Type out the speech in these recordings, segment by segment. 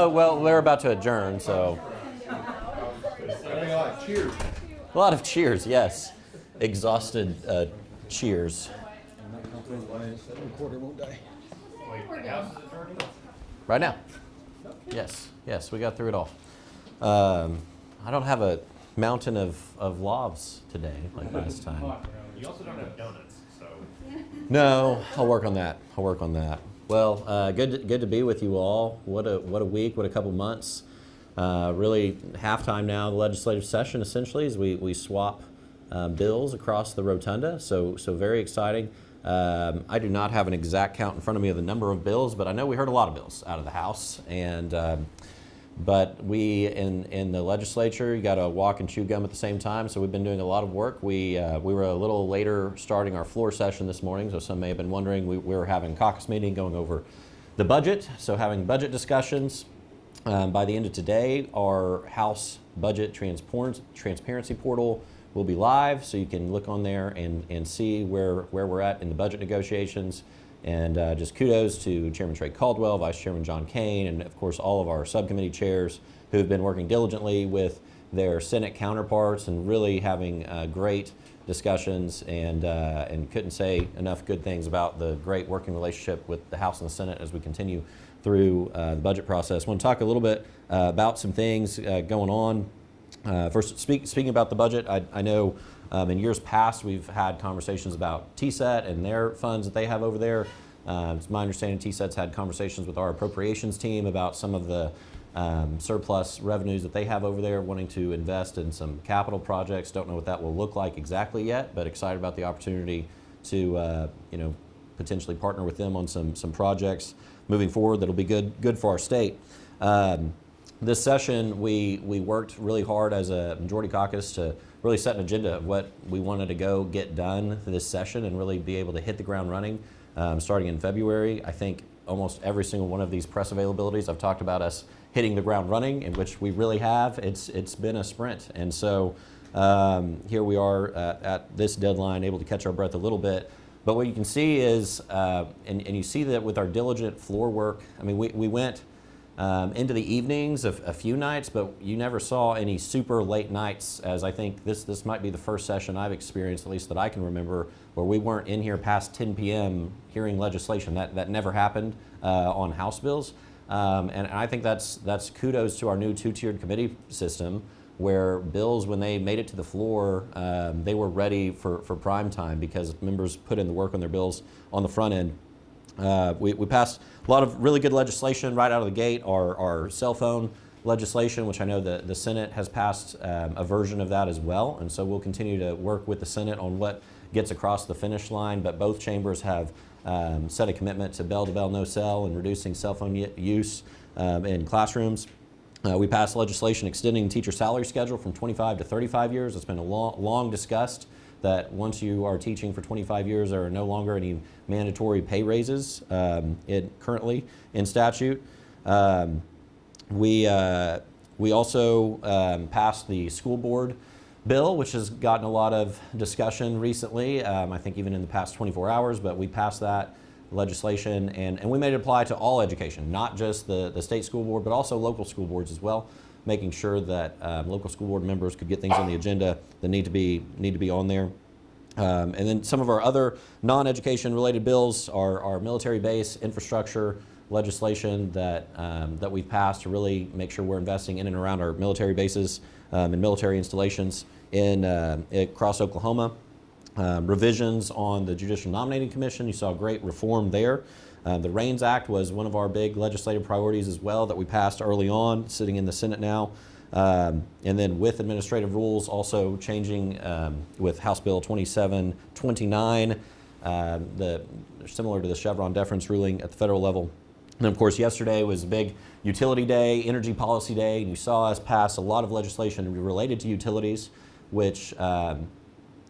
Oh, well, we're about to adjourn, so. Cheers. A lot of cheers, yes. Exhausted cheers. Recorder won't die. Right now. Yes, we got through it all. I don't have a mountain of lobs today like last time. You also don't have donuts, so. No, I'll work on that. Well, good to be with you all. What a week, what a couple months. Really halftime now, the legislative session essentially, as we swap bills across the rotunda. So very exciting. I do not have an exact count in front of me of the number of bills, but I know we heard a lot of bills out of the House. But we in the legislature, you got to walk and chew gum at the same time. So we've been doing a lot of work. We were a little later starting our floor session this morning. So some may have been wondering, we were having caucus meeting going over the budget. So having budget discussions. By the end of today, our House budget transparency portal will be live. So you can look on there and see where we're at in the budget negotiations. And just kudos to Chairman Trey Caldwell, Vice Chairman John Kane, and of course all of our subcommittee chairs who have been working diligently with their Senate counterparts and really having great discussions, and couldn't say enough good things about the great working relationship with the House and the Senate as we continue through the budget process. I want to talk a little bit about some things going on. First, speaking about the budget, I know in years past we've had conversations about TSET and their funds that they have over there. It's my understanding TSET's had conversations with our appropriations team about some of the surplus revenues that they have over there, wanting to invest in some capital projects. Don't know what that will look like exactly yet, but excited about the opportunity to potentially partner with them on some projects moving forward that'll be good for our state. This session, we worked really hard as a majority caucus to really set an agenda of what we wanted to go get done this session and really be able to hit the ground running starting in February. I think almost every single one of these press availabilities, I've talked about us hitting the ground running, in which we really have. It's been a sprint. And so here we are at this deadline, able to catch our breath a little bit. But what you can see is, and you see that with our diligent floor work, I mean, we went into the evenings a few nights, but you never saw any super late nights, as I think this might be the first session I've experienced, at least that I can remember, where we weren't in here past 10 p.m. hearing legislation. That never happened on House bills. And I think that's kudos to our new two-tiered committee system, where bills, when they made it to the floor, they were ready for prime time because members put in the work on their bills on the front end. We passed a lot of really good legislation right out of the gate. Our cell phone legislation, which I know the Senate has passed a version of that as well, and so we'll continue to work with the Senate on what gets across the finish line. But both chambers have set a commitment to bell-to-bell no cell and reducing cell phone use in classrooms. We passed legislation extending teacher salary schedule from 25 to 35 years. It's been a long discussed that once you are teaching for 25 years, there are no longer any mandatory pay raises currently in statute. We also passed the school board bill, which has gotten a lot of discussion recently, I think even in the past 24 hours, but we passed that legislation and we made it apply to all education, not just the state school board, but also local school boards as well, making sure that local school board members could get things on the agenda that need to be on there. And then some of our other non-education related bills are our military base infrastructure legislation that we've passed to really make sure we're investing in and around our military bases and military installations across Oklahoma. Revisions on the Judicial Nominating Commission, you saw great reform there. The REINS Act was one of our big legislative priorities as well that we passed early on, sitting in the Senate now. And then with administrative rules also changing with House Bill 2729, similar to the Chevron deference ruling at the federal level. And of course, yesterday was a big utility day, energy policy day, and you saw us pass a lot of legislation related to utilities, which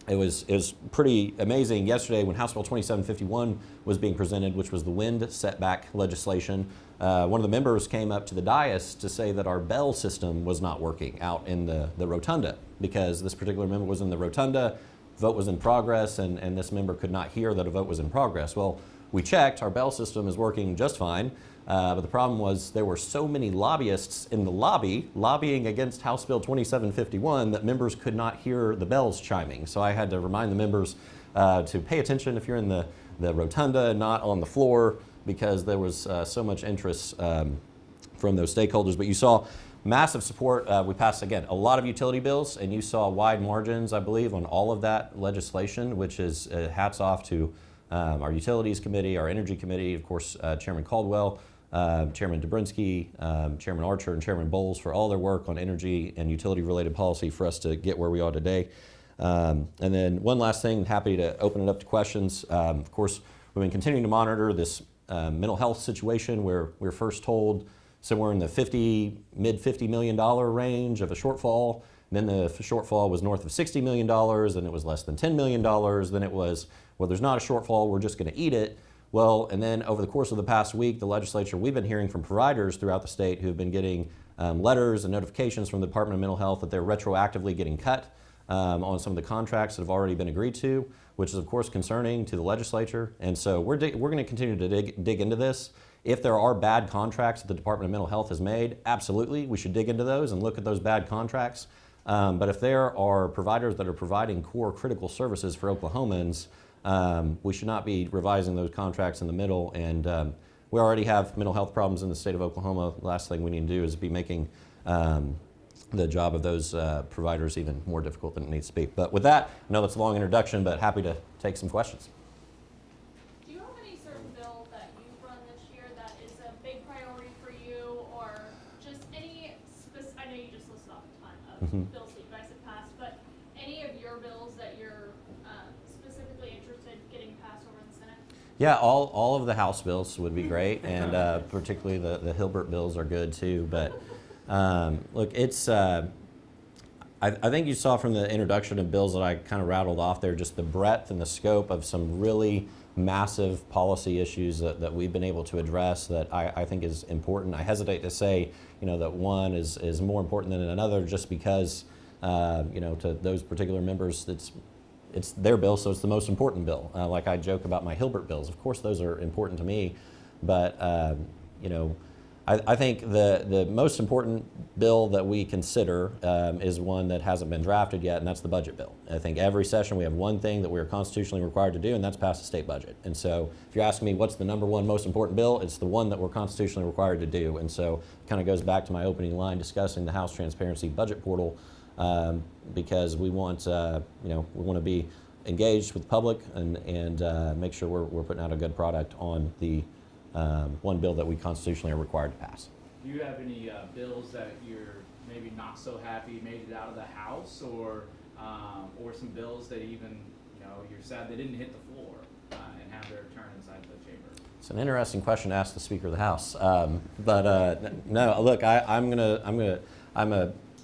it was pretty amazing yesterday when House Bill 2751 was being presented, which was the wind setback legislation. One of the members came up to the dais to say that our bell system was not working out in the rotunda because this particular member was in the rotunda, vote was in progress, and this member could not hear that a vote was in progress. Well, we checked, our bell system is working just fine. But the problem was there were so many lobbyists in the lobby lobbying against House Bill 2751 that members could not hear the bells chiming. So I had to remind the members to pay attention if you're in the rotunda and not on the floor, because there was so much interest from those stakeholders. But you saw massive support. We passed, again, a lot of utility bills, and you saw wide margins, I believe, on all of that legislation, which is hats off to our Utilities Committee, our Energy Committee, of course, Chairman Caldwell, Chairman Dobrinsky, Chairman Archer, and Chairman Bowles for all their work on energy and utility-related policy for us to get where we are today. And then one last thing, happy to open it up to questions. Of course, we've been continuing to monitor this mental health situation where we were first told somewhere in the mid $50 million range of a shortfall. Then the shortfall was north of $60 million, then it was less than $10 million, then it was, well, there's not a shortfall, we're just going to eat it. Well, and then over the course of the past week, the legislature, we've been hearing from providers throughout the state who've been getting letters and notifications from the Department of Mental Health that they're retroactively getting cut on some of the contracts that have already been agreed to, which is of course concerning to the legislature. And so we're going to continue to dig into this. If there are bad contracts that the Department of Mental Health has made, absolutely, we should dig into those and look at those bad contracts. But if there are providers that are providing core critical services for Oklahomans, we should not be revising those contracts in the middle. And we already have mental health problems in the state of Oklahoma. The last thing we need to do is be making the job of those providers even more difficult than it needs to be. But with that, I know that's a long introduction, but happy to take some questions. Do you have any certain bill that you've run this year that is a big priority for you, or just any I know you just listed off a ton of bills that you guys have passed, but any of your bills that you're specifically interested in getting passed over in the Senate? Yeah, all of the House bills would be great, and particularly the Hilbert bills are good too. But look, it's I think you saw from the introduction of bills that I kind of rattled off there, just the breadth and the scope of some really massive policy issues that we've been able to address that I think is important. I hesitate to say, that one is more important than another just because, to those particular members, it's their bill, so it's the most important bill. Like I joke about my Hilbert bills. Of course, those are important to me, but I think the most important bill that we consider is one that hasn't been drafted yet, and that's the budget bill. I think every session we have one thing that we are constitutionally required to do, and that's pass a state budget. And so if you're asking me what's the number one most important bill, it's the one that we're constitutionally required to do. And so it kind of goes back to my opening line discussing the House Transparency Budget Portal, because we want we want to be engaged with the public and make sure we're putting out a good product on the one bill that we constitutionally are required to pass. Do you have any bills that you're maybe not so happy made it out of the House, or some bills that even you're sad they didn't hit the floor and have their turn inside the chamber? It's an interesting question to ask the Speaker of the House, but no. Look,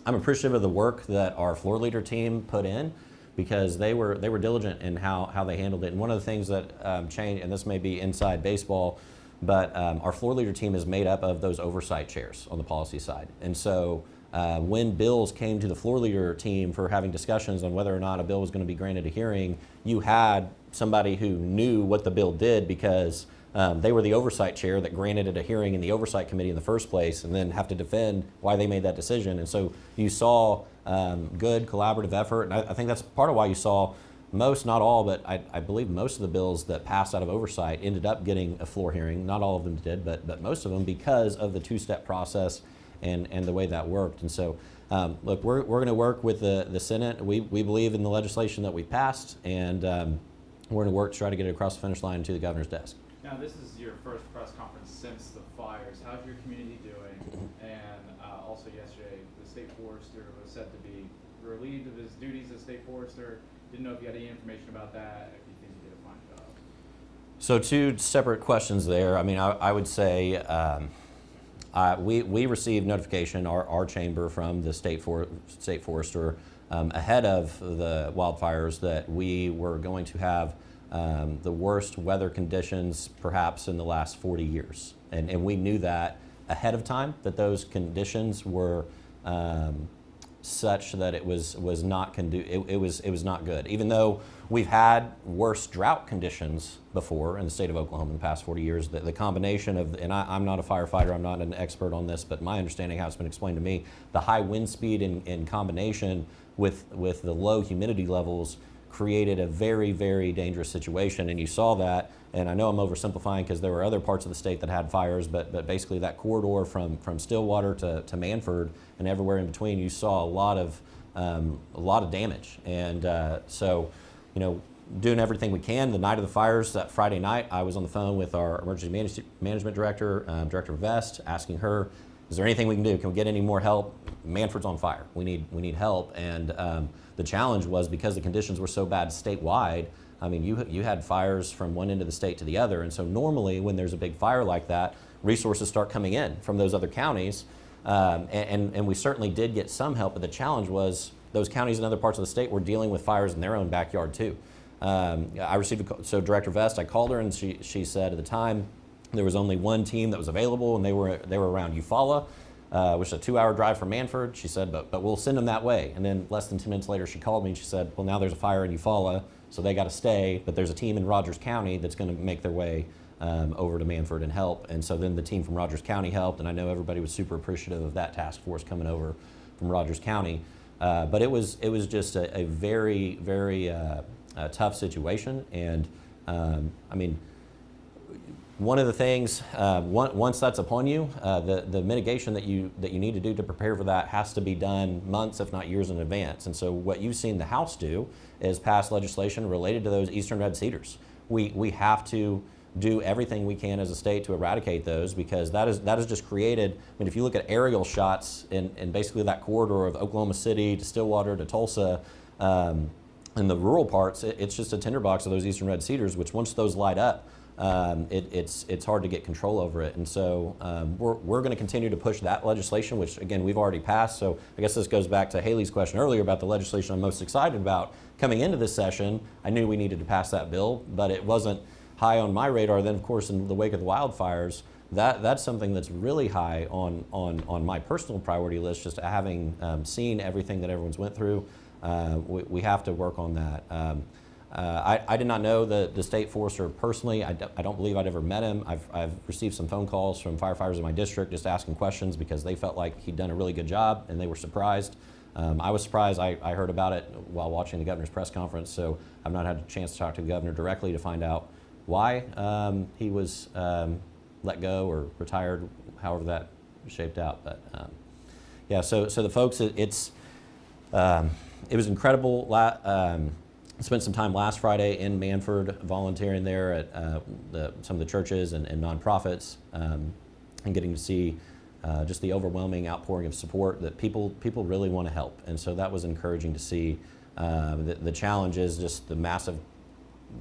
I'm appreciative of the work that our floor leader team put in, because they were diligent in how they handled it. And one of the things that changed, and this may be inside baseball, but our floor leader team is made up of those oversight chairs on the policy side. And so when bills came to the floor leader team for having discussions on whether or not a bill was going to be granted a hearing, you had somebody who knew what the bill did, because they were the oversight chair that granted it a hearing in the oversight committee in the first place, and then have to defend why they made that decision. And so you saw good collaborative effort, and I think that's part of why you saw most, not all, but I believe most of the bills that passed out of oversight ended up getting a floor hearing. Not all of them did, but most of them, because of the two-step process and the way that worked. And so, look, we're going to work with the Senate. We believe in the legislation that we passed, and we're going to work to try to get it across the finish line to the governor's desk. Now, this is your first press conference since the fires. How's your community doing? And also yesterday, the state forester was said to be relieved of his duties as state forester. Didn't know if you had any information about that, if you think he did a fine job. So two separate questions there. I mean, I would say we received notification, our chamber, from the state forester ahead of the wildfires that we were going to have the worst weather conditions perhaps in the last 40 years. And we knew that ahead of time, that those conditions were such that it was not it was not good. Even though we've had worse drought conditions before in the state of Oklahoma in the past 40 years, the combination of, and I'm not a firefighter, I'm not an expert on this, but my understanding how it's been explained to me, the high wind speed in combination with the low humidity levels created a very, very dangerous situation. And you saw that, and I know I'm oversimplifying because there were other parts of the state that had fires, but basically that corridor from Stillwater to Manford and everywhere in between, you saw a lot of damage. And so, doing everything we can. The night of the fires, that Friday night, I was on the phone with our emergency management director, Director Vest, asking her, is there anything we can do? Can we get any more help? Manford's on fire. We need help. And the challenge was, because the conditions were so bad statewide, I mean, you had fires from one end of the state to the other. And so normally when there's a big fire like that, resources start coming in from those other counties. And we certainly did get some help, but the challenge was those counties in other parts of the state were dealing with fires in their own backyard too. I received so Director Vest, I called her, and she said at the time there was only one team that was available, and they were around Eufaula, which is a 2-hour drive from Manford. She said, but we'll send them that way. And then less than 10 minutes later, she called me and she said, well, now there's a fire in Eufaula, so they got to stay, but there's a team in Rogers County that's going to make their way over to Manford and help. And so then the team from Rogers County helped, and I know everybody was super appreciative of that task force coming over from Rogers County. But it was just a very, very tough situation. And I mean, one of the things, once that's upon you, the mitigation that you need to do to prepare for that has to be done months, if not years in advance. And so what you've seen the House do is pass legislation related to those eastern red cedars. We have to do everything we can as a state to eradicate those, because that is just created. I mean, if you look at aerial shots in basically that corridor of Oklahoma City to Stillwater to Tulsa, in the rural parts, it's just a tinderbox of those eastern red cedars, which once those light up, it's hard to get control over it. And so we're going to continue to push that legislation, which again we've already passed. So I guess this goes back to Haley's question earlier about the legislation I'm most excited about coming into this session. I knew we needed to pass that bill, but it wasn't high on my radar. Then of course in the wake of the wildfires, that's something that's really high on my personal priority list, just having seen everything that everyone's went through. We have to work on that. I did not know the state forester personally. I don't believe I'd ever met him. I've received some phone calls from firefighters in my district just asking questions because they felt like he'd done a really good job and they were surprised. I was surprised. I heard about it while watching the governor's press conference, so I've not had a chance to talk to the governor directly to find out why he was let go or retired, however that shaped out. But yeah, so the folks, it was incredible. Spent some time last Friday in Manford volunteering there at some of the churches and nonprofits, and getting to see just the overwhelming outpouring of support that people really want to help. And so that was encouraging to see. The challenge is just the massive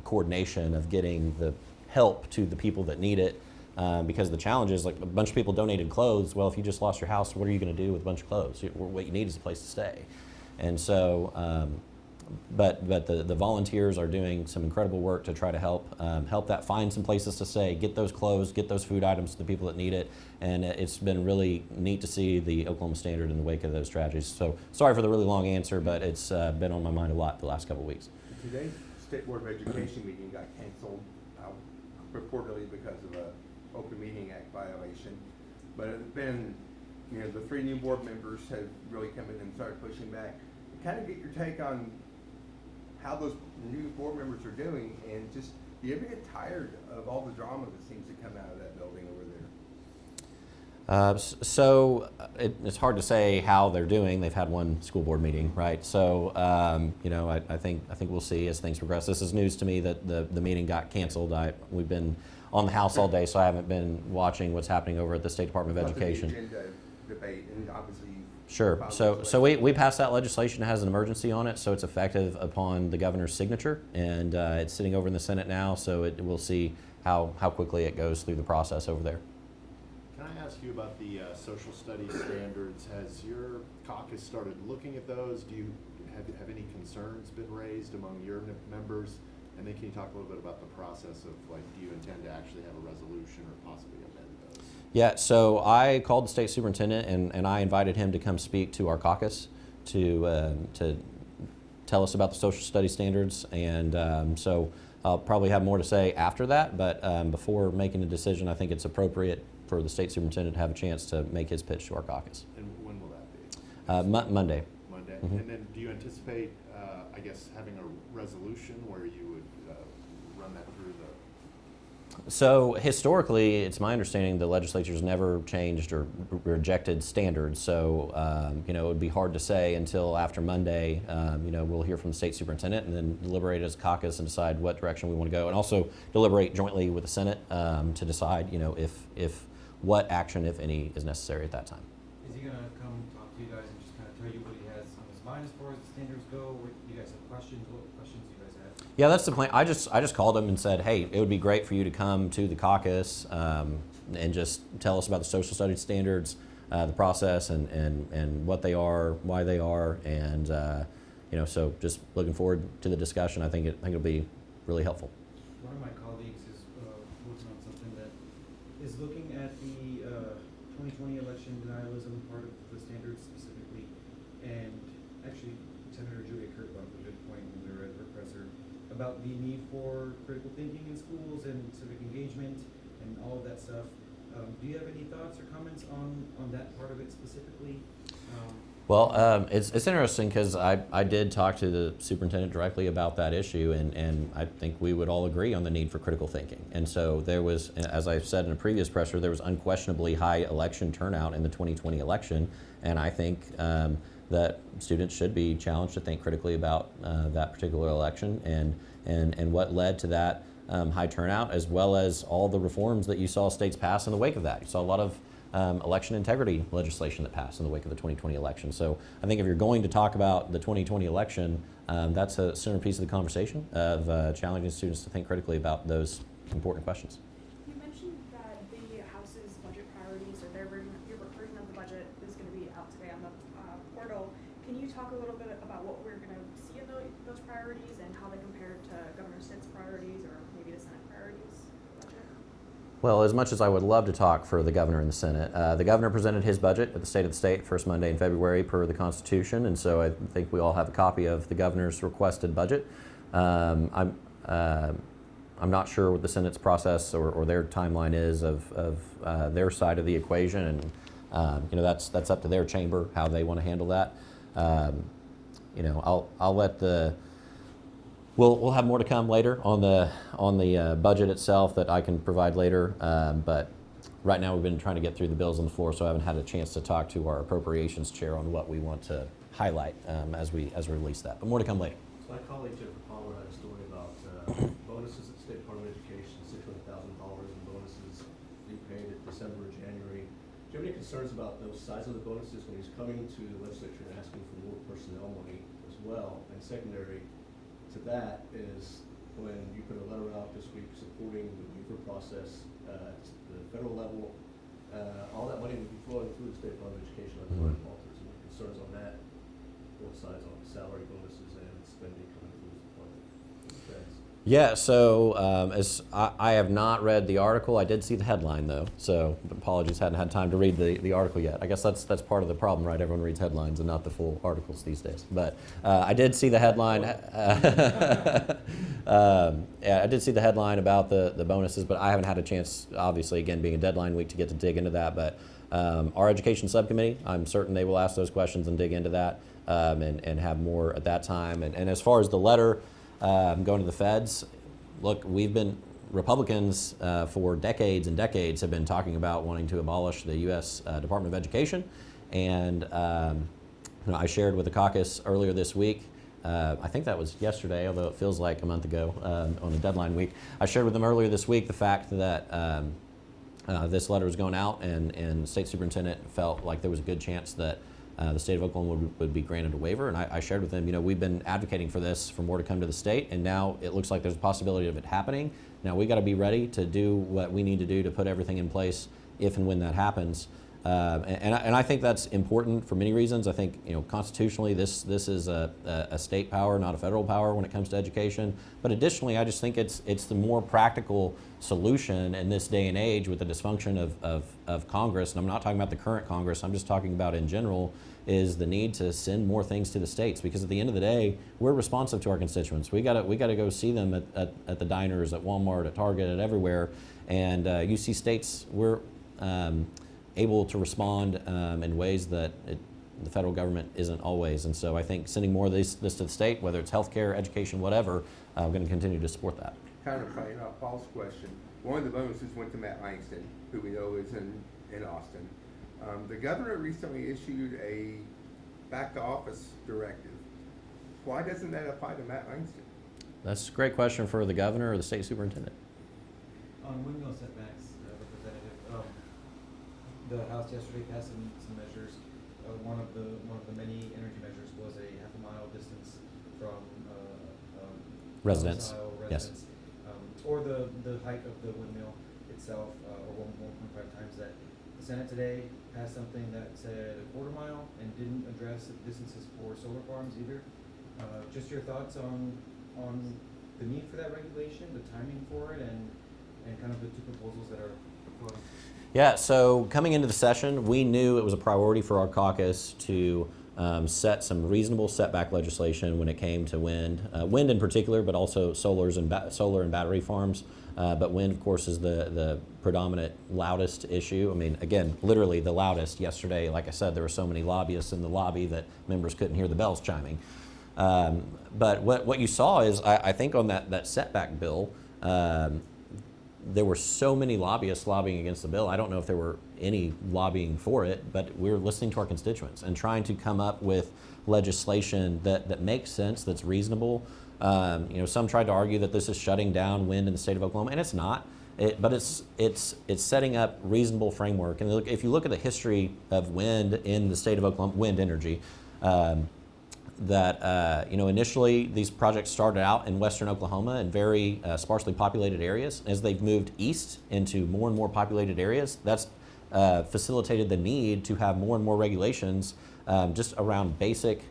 coordination of getting the help to the people that need it, because the challenge is, like, a bunch of people donated clothes. Well, if you just lost your house, what are you going to do with a bunch of clothes? What you need is a place to stay. And so but the volunteers are doing some incredible work to try to help that, find some places to stay, get those clothes, get those food items to the people that need it. And it's been really neat to see the Oklahoma Standard in the wake of those tragedies. So sorry for the really long answer, but it's been on my mind a lot the last couple of weeks. Today's State Board of Education meeting got canceled purportedly because of a Open Meeting Act violation. But it's been, the 3 new board members have really come in and started pushing back. Kind of get your take on how those new board members are doing, and just, do you ever get tired of all the drama that seems to come out of that building over there? So it's hard to say how they're doing. They've had one school board meeting, right? So I think we'll see as things progress. This is news to me that the meeting got canceled. We've been on the House all day, so I haven't been watching what's happening over at the State Department of Education. The agenda debate, and obviously. Sure. So we passed that legislation. It has an emergency on it, so it's effective upon the governor's signature, and it's sitting over in the Senate now. So we'll see how quickly it goes through the process over there. Can I ask you about the social studies standards? Has your caucus started looking at those? Do you have any concerns been raised among your members? And then can you talk a little bit about the process of, like, do you intend to actually have a resolution or possibly amend those? Yeah, so I called the state superintendent and I invited him to come speak to our caucus. to tell us about the social studies standards, and so I'll probably have more to say after that. But before making a decision, I think it's appropriate for the state superintendent to have a chance to make his pitch to our caucus. And when will that be? Monday. Monday. Mhm. And then do you anticipate, I guess, having a resolution where you would run that through the? So historically, it's my understanding the legislature's never changed or rejected standards. So it would be hard to say until after Monday. We'll hear from the state superintendent and then deliberate as a caucus and decide what direction we want to go, and also deliberate jointly with the Senate to decide, if what action, if any, is necessary at that time. Is he gonna come talk to you guys and just kind of tell you what he has on his mind as far as the standards go? What, you guys have questions? What questions do you guys have? Yeah, that's the plan. I just called him and said, hey, it would be great for you to come to the caucus and just tell us about the social studies standards, the process, and what they are, why they are, and so just looking forward to the discussion. I think it'll be really helpful. One of my colleagues is working on something that is looking at the 2020 election denialism part of the standards specifically, and actually Senator Julia Kurt brought up a good point when we were at her presser about the need for critical thinking in schools and civic engagement and all of that stuff. Do you have any thoughts or comments on that part of it specifically? Well, it's interesting because I did talk to the superintendent directly about that issue, and I think we would all agree on the need for critical thinking. And so there was, as I said in a previous presser, there was unquestionably high election turnout in the 2020 election, and I think that students should be challenged to think critically about that particular election and what led to that high turnout, as well as all the reforms that you saw states pass in the wake of that. You saw a lot of election integrity legislation that passed in the wake of the 2020 election. So I think if you're going to talk about the 2020 election, that's a centerpiece of the conversation of challenging students to think critically about those important questions. You mentioned that the House's budget priorities, or your version of the budget, is going to be out today on the portal. Can you talk a little bit about what we're going to see in those priorities and how they compare to Governor Stitt's priorities or maybe the Senate priorities? Well, as much as I would love to talk for the governor and the Senate, the governor presented his budget at the State of the State first Monday in February per the Constitution, and so I think we all have a copy of the governor's requested budget. I'm not sure what the Senate's process or their timeline is of their side of the equation, and that's up to their chamber how they want to handle that. I'll let the We'll have more to come later on the budget itself that I can provide later, but right now we've been trying to get through the bills on the floor, so I haven't had a chance to talk to our appropriations chair on what we want to highlight as we release that. But more to come later. So my colleague Jennifer Palmer had a story about bonuses at the State Department of Education, $600,000 in bonuses being paid at December or January. Do you have any concerns about those size of the bonuses when he's coming to the legislature and asking for more personnel money as well? And secondary to that is when you put a letter out this week supporting the waiver process at the federal level, all that money would be flowing through the State Department of Education on the line of alters. Any concerns on that, both sides on salary bonuses and spending coming through the department? Yeah, so as I have not read the article. I did see the headline though, so apologies, hadn't had time to read the article yet. I guess that's part of the problem, right? Everyone reads headlines and not the full articles these days. But I did see the headline. Yeah, I did see the headline about the bonuses, but I haven't had a chance, obviously, again, being a deadline week, to get to dig into that. But our education subcommittee, I'm certain they will ask those questions and dig into that and have more at that time. And as far as the letter going to the feds, look, Republicans for decades and decades have been talking about wanting to abolish the U.S. Department of Education. And I shared with the caucus earlier this week, I think that was yesterday, although it feels like a month ago on the deadline week. I shared with them earlier this week the fact that this letter was going out, and the state superintendent felt like there was a good chance that the state of Oklahoma would be granted a waiver. And I shared with them, we've been advocating for this, for more to come to the state, and now it looks like there's a possibility of it happening. Now we got to be ready to do what we need to do to put everything in place if and when that happens. And I think that's important for many reasons. I think, you know, constitutionally this is a state power, not a federal power when it comes to education. But additionally, I just think it's the more practical solution in this day and age with the dysfunction of Congress. And I'm not talking about the current Congress. I'm just talking about in general, is the need to send more things to the states, because at the end of the day, we're responsive to our constituents. We gotta go see them at the diners, at Walmart, at Target, at everywhere. And you see states, we're able to respond in ways that the federal government isn't always. And so I think sending more of this to the state, whether it's healthcare, education, whatever, I'm going to continue to support that. Kind of playing off Paul's question, one of the bonuses went to Matt Langston, who we know is in Austin. The governor recently issued a back to office directive. Why doesn't that apply to Matt Langston? That's a great question for the governor or the state superintendent. On windmill setbacks, Representative, the House yesterday passed some measures. One of the many energy measures was a half-a-mile distance from Residents. domicile Yes. residents, or the height of the windmill itself, or 1.5 times that. The Senate today passed something that said a quarter mile and didn't address the distances for solar farms either. Just your thoughts on the need for that regulation, the timing for it, and kind of the two proposals that are before us. Yeah, so coming into the session, we knew it was a priority for our caucus to set some reasonable setback legislation when it came to wind in particular, but also solar and battery farms. But wind, of course, is the predominant, loudest issue. I mean, again, literally the loudest. Yesterday, like I said, there were so many lobbyists in the lobby that members couldn't hear the bells chiming. But what you saw is, I think on that setback bill, there were so many lobbyists lobbying against the bill. I don't know if there were any lobbying for it, but we're listening to our constituents and trying to come up with legislation that makes sense, that's reasonable. You know, some tried to argue that this is shutting down wind in the state of Oklahoma, and it's not. But it's setting up reasonable framework. And look, if you look at the history of wind in the state of Oklahoma, wind energy, you know, initially these projects started out in western Oklahoma in very sparsely populated areas. As they've moved east into more and more populated areas, that's facilitated the need to have more and more regulations just around basic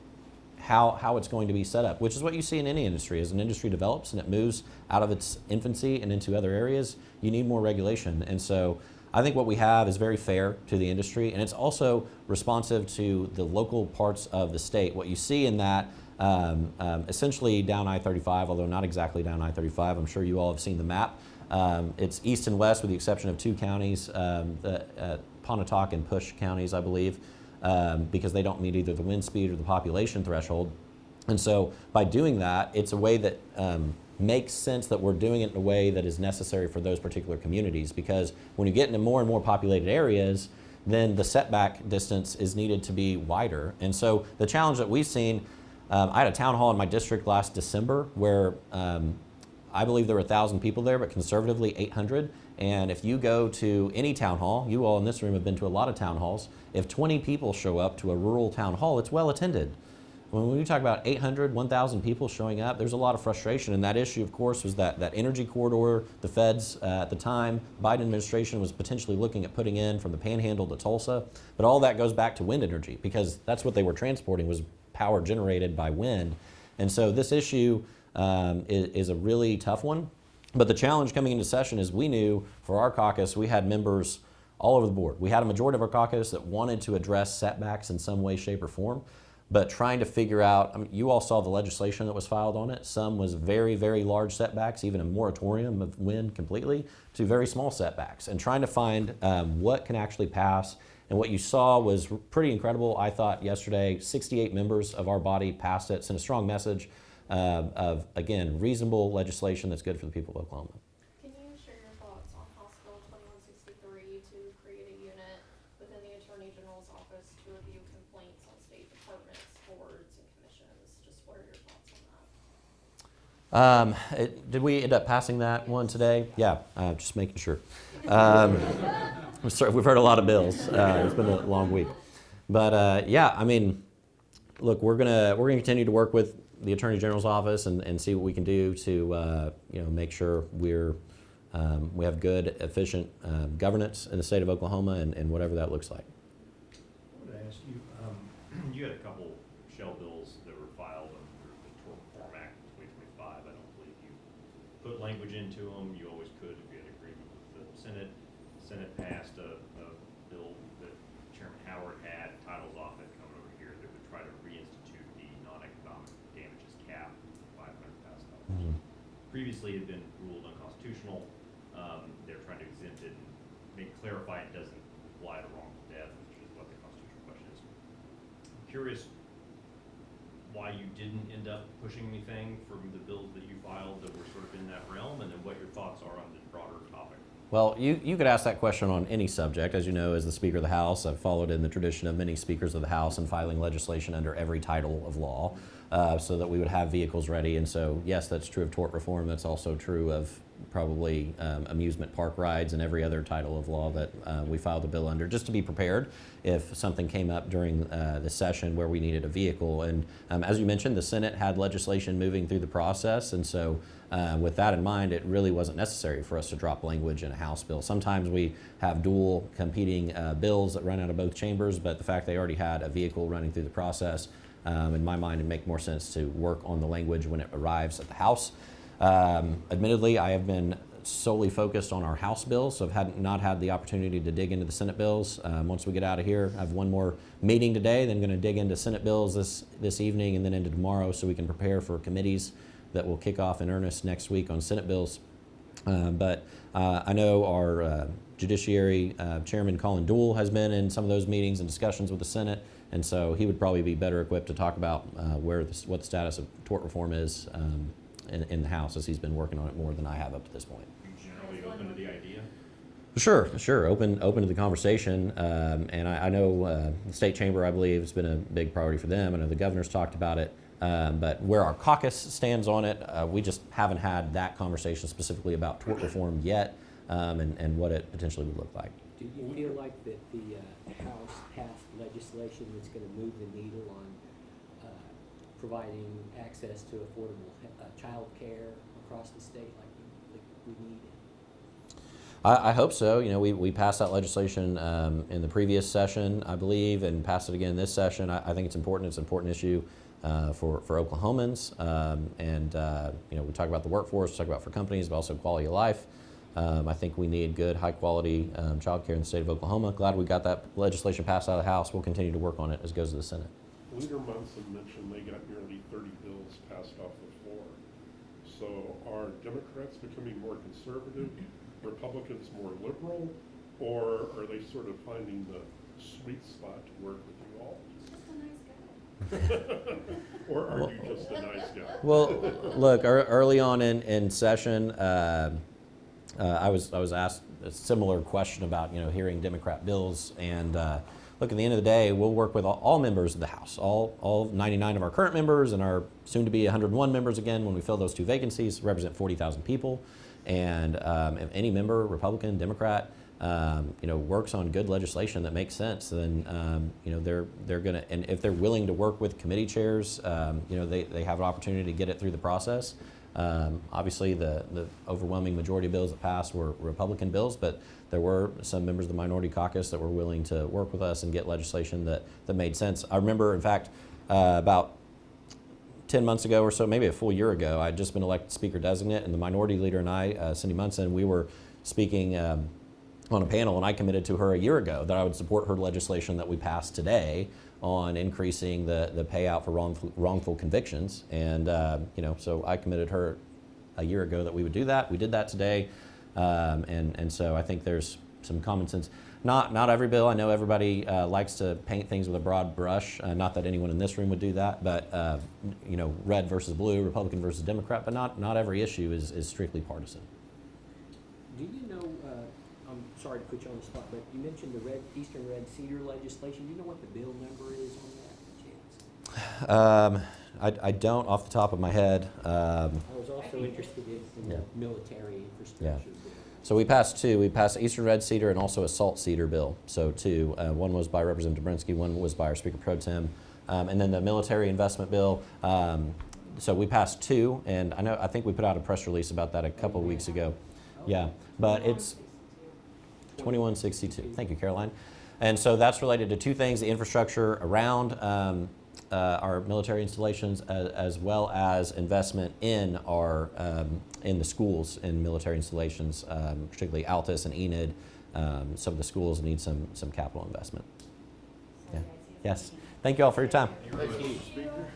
how it's going to be set up, which is what you see in any industry. As an industry develops and it moves out of its infancy and into other areas, you need more regulation. And so I think what we have is very fair to the industry, and it's also responsive to the local parts of the state. What you see in that, essentially down I-35, although not exactly down I-35, I'm sure you all have seen the map. It's east and west with the exception of two counties, Pontotoc and Push counties, I believe, because they don't meet either the wind speed or the population threshold. And so by doing that, it's a way that makes sense that we're doing it in a way that is necessary for those particular communities, because when you get into more and more populated areas, then the setback distance is needed to be wider. And so the challenge that we've seen, I had a town hall in my district last December where I believe there were 1,000 people there, but conservatively 800. And if you go to any town hall, you all in this room have been to a lot of town halls, if 20 people show up to a rural town hall, it's well attended. When we talk about 800, 1,000 people showing up, there's a lot of frustration. And that issue, of course, was that energy corridor the feds at the time, Biden administration was potentially looking at putting in from the Panhandle to Tulsa. But all that goes back to wind energy, because that's what they were transporting, was power generated by wind. And so this issue is a really tough one. But the challenge coming into session is we knew for our caucus, we had members all over the board. We had a majority of our caucus that wanted to address setbacks in some way, shape, or form. But trying to figure out, I mean, you all saw the legislation that was filed on it. Some was very, very large setbacks, even a moratorium of wind completely, to very small setbacks. And trying to find what can actually pass. And what you saw was pretty incredible. I thought yesterday, 68 members of our body passed it, sent a strong message of, again, reasonable legislation that's good for the people of Oklahoma. Can you share your thoughts on House Bill 2163 to create a unit within the Attorney General's office to review complaints on state departments, boards, and commissions? Just what are your thoughts on that? Did we end up passing that one today? Yeah, just making sure. We've heard a lot of bills. It's been a long week. But yeah, I mean, look, we're gonna continue to work with the Attorney General's office and see what we can do to make sure we have good, efficient governance in the state of Oklahoma and whatever that looks like. You had a couple shell bills that were filed under the Tort Reform Act of 2025. I don't believe you put language into them. You always could if you had agreement with the Senate. Senate passed a bill that Chairman Howard had, titles off it coming over here, that would try to reinstitute the non-economic damages cap of $500,000. Previously it had been ruled unconstitutional. They're trying to exempt it and clarify it doesn't apply to wrongful death, which is what the constitutional question is. I'm curious why you didn't end up pushing anything from the bills that you filed that were sort of in that realm, and then what your thoughts are on the broader topic. Well, you could ask that question on any subject. As you know, as the Speaker of the House, I've followed in the tradition of many Speakers of the House and filing legislation under every title of law so that we would have vehicles ready. And so, yes, that's true of tort reform. That's also true of probably amusement park rides and every other title of law that we filed a bill under, just to be prepared if something came up during the session where we needed a vehicle. And as you mentioned, the Senate had legislation moving through the process, and so with that in mind, it really wasn't necessary for us to drop language in a House bill. Sometimes we have dual competing bills that run out of both chambers, but the fact they already had a vehicle running through the process, in my mind, it'd make more sense to work on the language when it arrives at the House. Admittedly, I have been solely focused on our House bills, so I've not had the opportunity to dig into the Senate bills. Once we get out of here, I have one more meeting today, then I'm going to dig into Senate bills this evening and then into tomorrow so we can prepare for committees that will kick off in earnest next week on Senate bills. But I know our Judiciary Chairman Colin Dool has been in some of those meetings and discussions with the Senate, and so he would probably be better equipped to talk about what the status of tort reform is in the House, as he's been working on it more than I have up to this point. Are you generally open to the idea? Sure. Open to the conversation. And I know the state chamber, I believe, has been a big priority for them. I know the governor's talked about it. But where our caucus stands on it, we just haven't had that conversation specifically about tort reform yet, and what it potentially would look like. Do you feel like that the House passed legislation that's going to move the needle on providing access to affordable child care across the state like we need? I hope so. You know, we passed that legislation in the previous session, I believe, and passed it again this session. I think it's important. It's an important issue for Oklahomans. You know, we talk about the workforce, we talk about for companies, but also quality of life. I think we need good, high-quality child care in the state of Oklahoma. Glad we got that legislation passed out of the House. We'll continue to work on it as it goes to the Senate. Leader Munson mentioned they got nearly 30 bills passed off the floor. So are Democrats becoming more conservative, Republicans more liberal, or are they sort of finding the sweet spot to work with you all? Just a nice guy. Or are you just a nice guy? Well, look, early on in session, I was asked a similar question about, you know, hearing Democrat bills, and look, at the end of the day, we'll work with all members of the House, all 99 of our current members and our soon-to-be 101 members again when we fill those two vacancies, represent 40,000 people. And if any member, Republican, Democrat, you know, works on good legislation that makes sense, then you know, they're gonna, and if they're willing to work with committee chairs, you know, they have an opportunity to get it through the process. Obviously, the overwhelming majority of bills that passed were Republican bills, but there were some members of the minority caucus that were willing to work with us and get legislation that made sense. I remember, in fact, about 10 months ago or so, maybe a full year ago, I had just been elected Speaker Designate, and the minority leader and I, Cindy Munson, we were speaking on a panel, and I committed to her a year ago that I would support her legislation that we passed today on increasing the payout for wrongful convictions. And you know, so I committed her a year ago that we would do that. We did that today, and so I think there's some common sense. Not every bill. I know everybody likes to paint things with a broad brush. Not that anyone in this room would do that, but you know, red versus blue, Republican versus Democrat. But not every issue is strictly partisan. Do you know, I'm sorry to put you on the spot, but you mentioned the Eastern Red Cedar legislation. Do you know what the bill number is on that, chance? I don't off the top of my head. I was also interested in Yeah. the military infrastructure Yeah. bill. So we passed two. We passed the Eastern Red Cedar and also a Salt Cedar bill. So two. One was by Representative Dobrinsky, one was by our Speaker Pro Tem. And then the military investment bill. So we passed two, and I think we put out a press release about that a couple of weeks ago. Yeah, but it's 2162. Thank you, Caroline. And so that's related to two things: the infrastructure around our military installations, as well as investment in our in the schools in military installations, particularly Altus and Enid. Some of the schools need some capital investment. Yeah. Yes. Thank you all for your time. Thank you, Speaker.